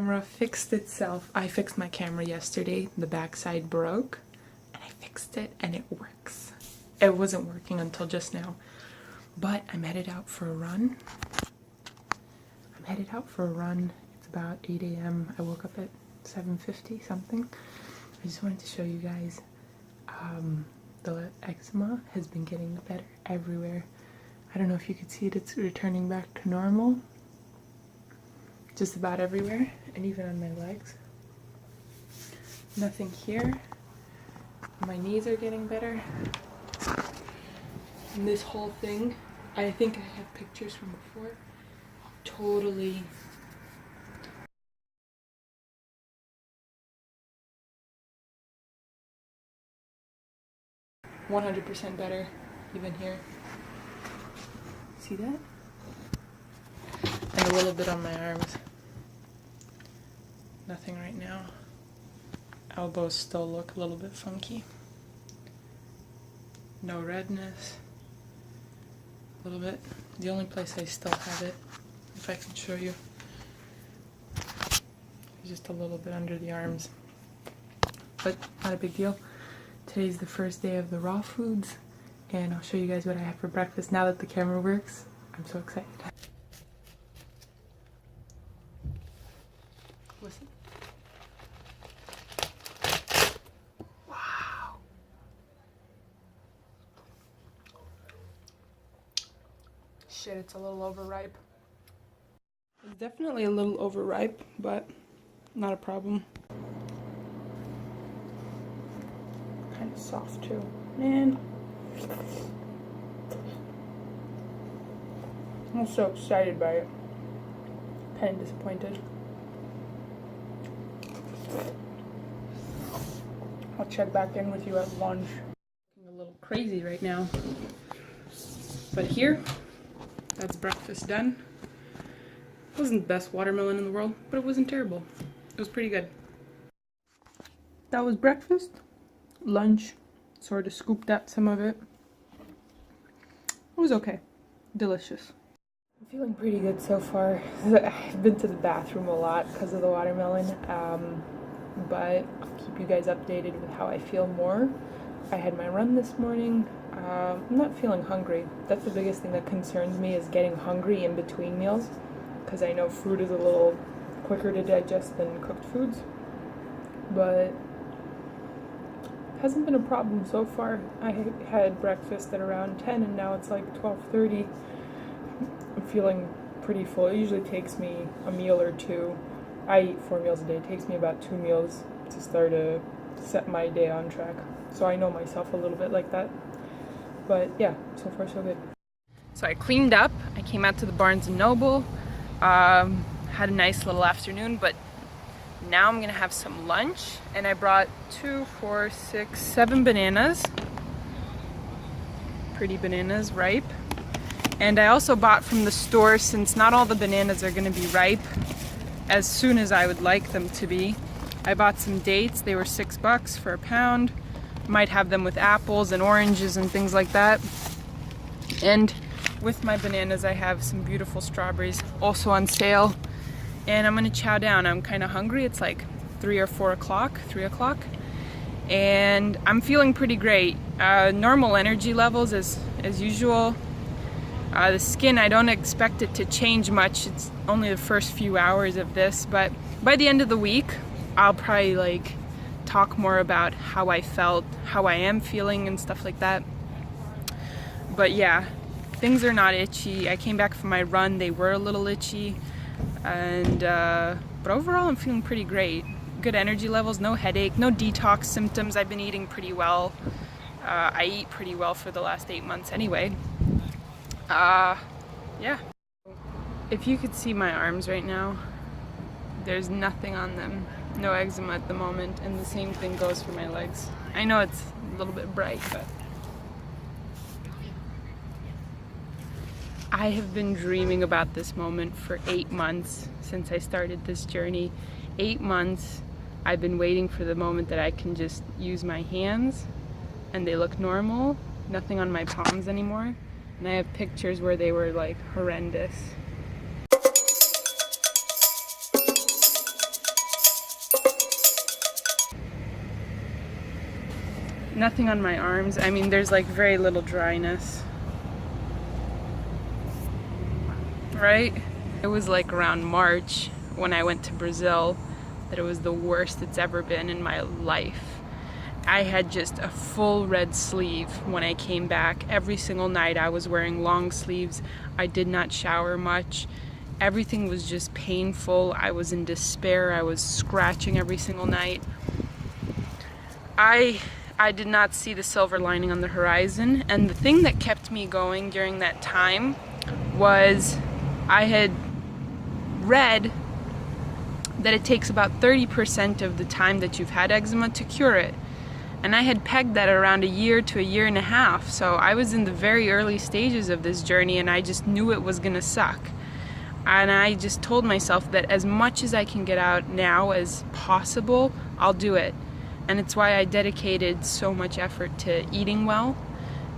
camera fixed itself. I fixed my camera yesterday. The backside broke and I fixed it and it works. It wasn't working until just now, but I'm headed out for a run. It's about 8 a.m. I woke up at 7:50 something. I just wanted to show you guys the eczema has been getting better everywhere. I don't know if you could see it, it's returning back to normal. Just about everywhere, and even on my legs. Nothing here. My knees are getting better. And this whole thing, I think I have pictures from before, totally %100% better, even here. See that? And a little bit on my arms. Nothing right now. Elbows still look a little bit funky. No redness. A little bit. The only place I still have it, if I can show you, is just a little bit under the arms. But not a big deal. Today's the first day of the raw foods, and I'll show you guys what I have for breakfast now that the camera works. I'm so excited. Listen. Wow. Shit, it's a little overripe. It's definitely a little overripe, but not a problem. Kind of soft too. Man. I'm so excited by it. Kind of disappointed. I'll check back in with you at lunch. I'm a little crazy right now. But here, that's breakfast done. It wasn't the best watermelon in the world, but it wasn't terrible. It was pretty good. That was breakfast. Lunch, sort of scooped out some of it. It was okay. Delicious. I'm feeling pretty good so far. I've been to the bathroom a lot because of the watermelon, but I'll keep you guys updated with how I feel more. I had my run this morning. I'm not feeling hungry. That's the biggest thing that concerns me, is getting hungry in between meals, because I know food is a little quicker to digest than cooked foods, but hasn't been a problem so far. I had breakfast at around 10 and now it's like 12:30. I'm feeling pretty full. It usually takes me a meal or two. I eat 4 meals a day. It takes me about 2 meals to start to set my day on track. So I know myself a little bit like that. But yeah, so far so good. So I cleaned up. I came out to the Barnes & Noble. Had a nice little afternoon, but now I'm gonna have some lunch, and I brought 2, 4, 6, 7 bananas. Pretty bananas, ripe. And I also bought from the store, since not all the bananas are gonna be ripe as soon as I would like them to be. I bought some dates. They were $6 for a pound. Might have them with apples and oranges and things like that. And with my bananas, I have some beautiful strawberries also on sale. And I'm gonna chow down. I'm kind of hungry. It's like 3 or 4 o'clock, 3 o'clock. And I'm feeling pretty great. Normal energy levels as usual. The skin, I don't expect it to change much. It's only the first few hours of this, but by the end of the week, I'll probably like talk more about how I felt, how I am feeling and stuff like that. But yeah, things are not itchy. I came back from my run, they were a little itchy. And but overall I'm feeling pretty great. Good energy levels, no headache, no detox symptoms. I've been eating pretty well. I eat pretty well for the last 8 months anyway. Yeah. If you could see my arms right now, there's nothing on them. No eczema at the moment, and the same thing goes for my legs. I know it's a little bit bright, but I have been dreaming about this moment for 8 months since I started this journey. 8 months I've been waiting for the moment that I can just use my hands and they look normal, nothing on my palms anymore. And I have pictures where they were like horrendous. Nothing on my arms. I mean, there's like very little dryness. Right? It was like around March when I went to Brazil that it was the worst it's ever been in my life. I had just a full red sleeve when I came back. Every single night I was wearing long sleeves. I did not shower much. Everything was just painful. I was in despair. I was scratching every single night. I did not see the silver lining on the horizon, and the thing that kept me going during that time was I had read that it takes about 30% of the time that you've had eczema to cure it. And I had pegged that around a year to a year and a half. So I was in the very early stages of this journey, and I just knew it was gonna suck. And I just told myself that as much as I can get out now as possible, I'll do it. And it's why I dedicated so much effort to eating well,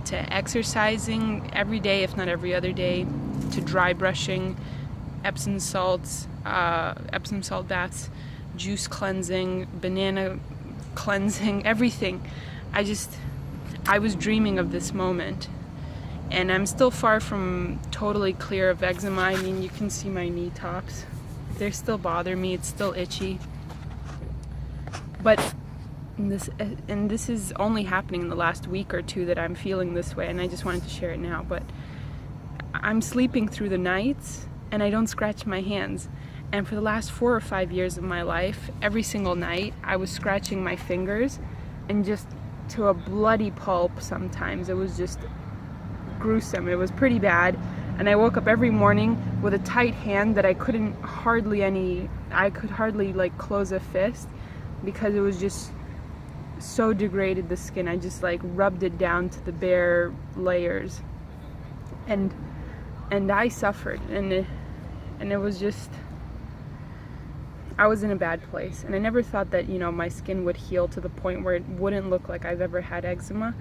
to exercising every day, if not every other day, to dry brushing, Epsom salts, Epsom salt baths, juice cleansing, banana cleansing, everything. I was dreaming of this moment, and I'm still far from totally clear of eczema. I mean, you can see my knee tops. They still bother me. It's still itchy. But this is only happening in the last week or two that I'm feeling this way, and I just wanted to share it now. But I'm sleeping through the nights, and I don't scratch my hands. And for the last 4 or 5 years of my life, every single night, I was scratching my fingers, and just to a bloody pulp sometimes. It was just gruesome. It was pretty bad. And I woke up every morning with a tight hand that I could hardly like close a fist, because it was just so degraded, the skin. I just like rubbed it down to the bare layers. And I suffered, and it was just, I was in a bad place, and I never thought that, you know, my skin would heal to the point where it wouldn't look like I've ever had eczema.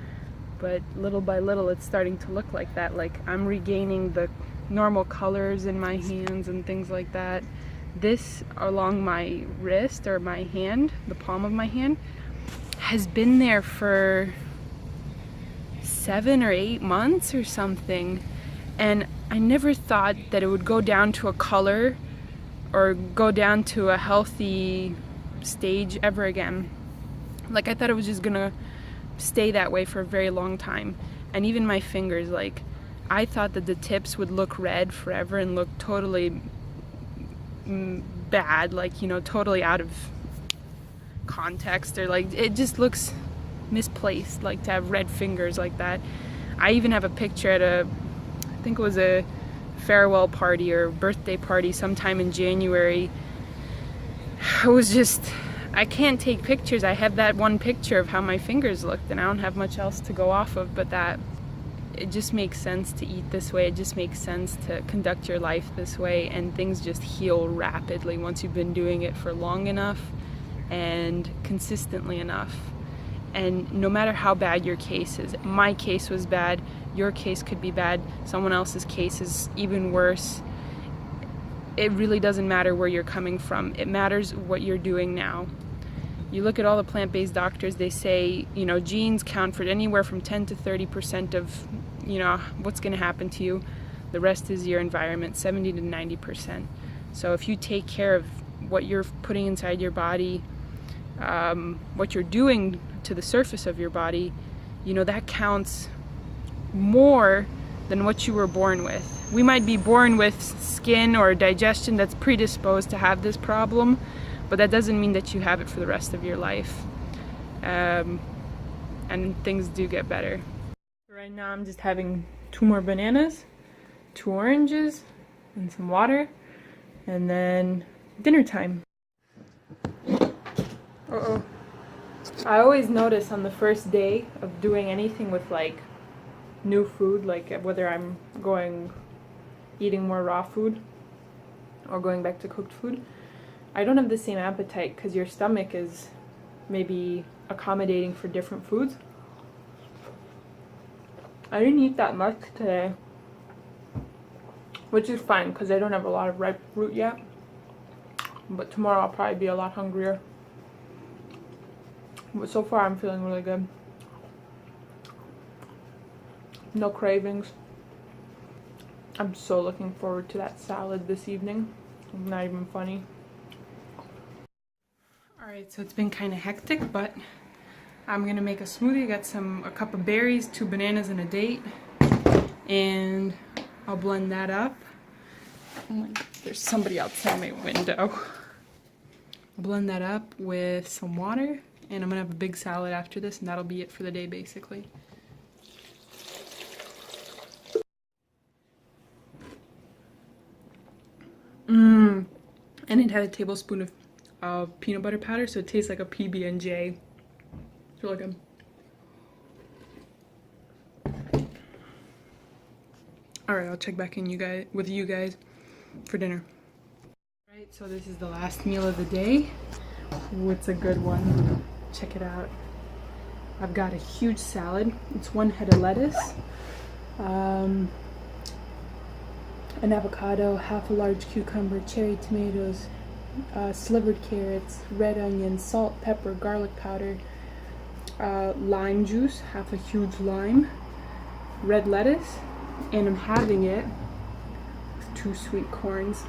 But little by little, it's starting to look like that. Like I'm regaining the normal colors in my hands and things like that. This along my wrist or my hand, the palm of my hand, has been there for 7 or 8 months or something. And I never thought that it would go down to a color or go down to a healthy stage ever again. Like I thought it was just gonna stay that way for a very long time. And even my fingers, like I thought that the tips would look red forever and look totally bad, like, you know, totally out of context, or like it just looks misplaced, like to have red fingers like that. I even have a picture at I think it was a farewell party or birthday party sometime in January. It was just, I can't take pictures. I have that one picture of how my fingers looked, and I don't have much else to go off of, but that it just makes sense to eat this way. It just makes sense to conduct your life this way, and things just heal rapidly once you've been doing it for long enough and consistently enough. And no matter how bad your case is, my case was bad, your case could be bad, someone else's case is even worse. It really doesn't matter where you're coming from. It matters what you're doing now. You look at all the plant-based doctors, they say, you know, genes count for anywhere from 10 to 30% of, you know, what's going to happen to you. The rest is your environment, 70 to 90%. So if you take care of what you're putting inside your body, what you're doing to the surface of your body, you know, that counts more than what you were born with. We might be born with skin or digestion that's predisposed to have this problem, but that doesn't mean that you have it for the rest of your life. And things do get better. Right now I'm just having 2 more bananas, 2 oranges, and some water, and then dinner time. Uh-oh. I always notice on the first day of doing anything with like new food, like whether I'm eating more raw food or going back to cooked food, I don't have the same appetite because your stomach is maybe accommodating for different foods. I didn't eat that much today, which is fine because I don't have a lot of ripe fruit yet, but tomorrow I'll probably be a lot hungrier. But so far I'm feeling really good. No cravings. I'm so looking forward to that salad this evening. Not even funny. Alright, so it's been kind of hectic, but I'm gonna make a smoothie. I got a cup of berries, 2 bananas, and a date. And I'll blend that up. Oh my God, there's somebody outside my window. I'll blend that up with some water, and I'm gonna have a big salad after this, and that'll be it for the day basically. And it had a tablespoon of peanut butter powder, so it tastes like a PB&J. It's really good. Alright, I'll check back in with you guys for dinner. Alright, so this is the last meal of the day. Ooh, it's a good one. Check it out. I've got a huge salad. It's 1 head of lettuce, an avocado, half a large cucumber, cherry tomatoes, slivered carrots, red onion, salt, pepper, garlic powder, lime juice, half a huge lime, red lettuce, and I'm having it with 2 sweet corns.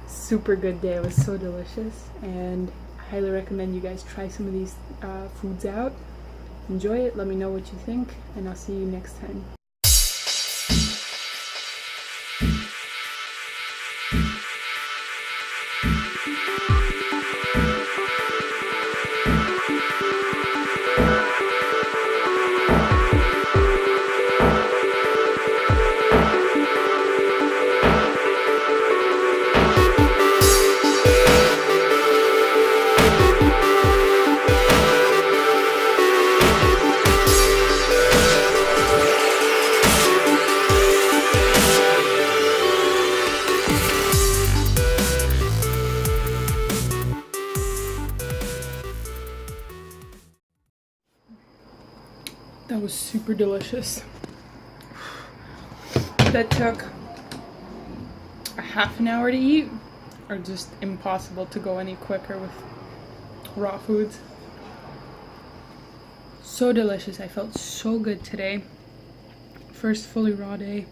Super good day. It was so delicious, and I highly recommend you guys try some of these foods out. Enjoy it. Let me know what you think, and I'll see you next time. That was super delicious. That took a half an hour to eat, or just impossible to go any quicker with raw foods. So delicious. I felt so good today. First fully raw day.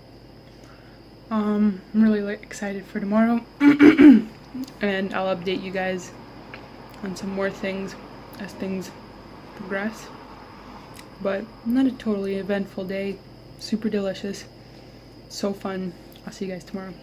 I'm really excited for tomorrow. And I'll update you guys on some more things as things progress. But not a totally eventful day. Super delicious. So fun. I'll see you guys tomorrow.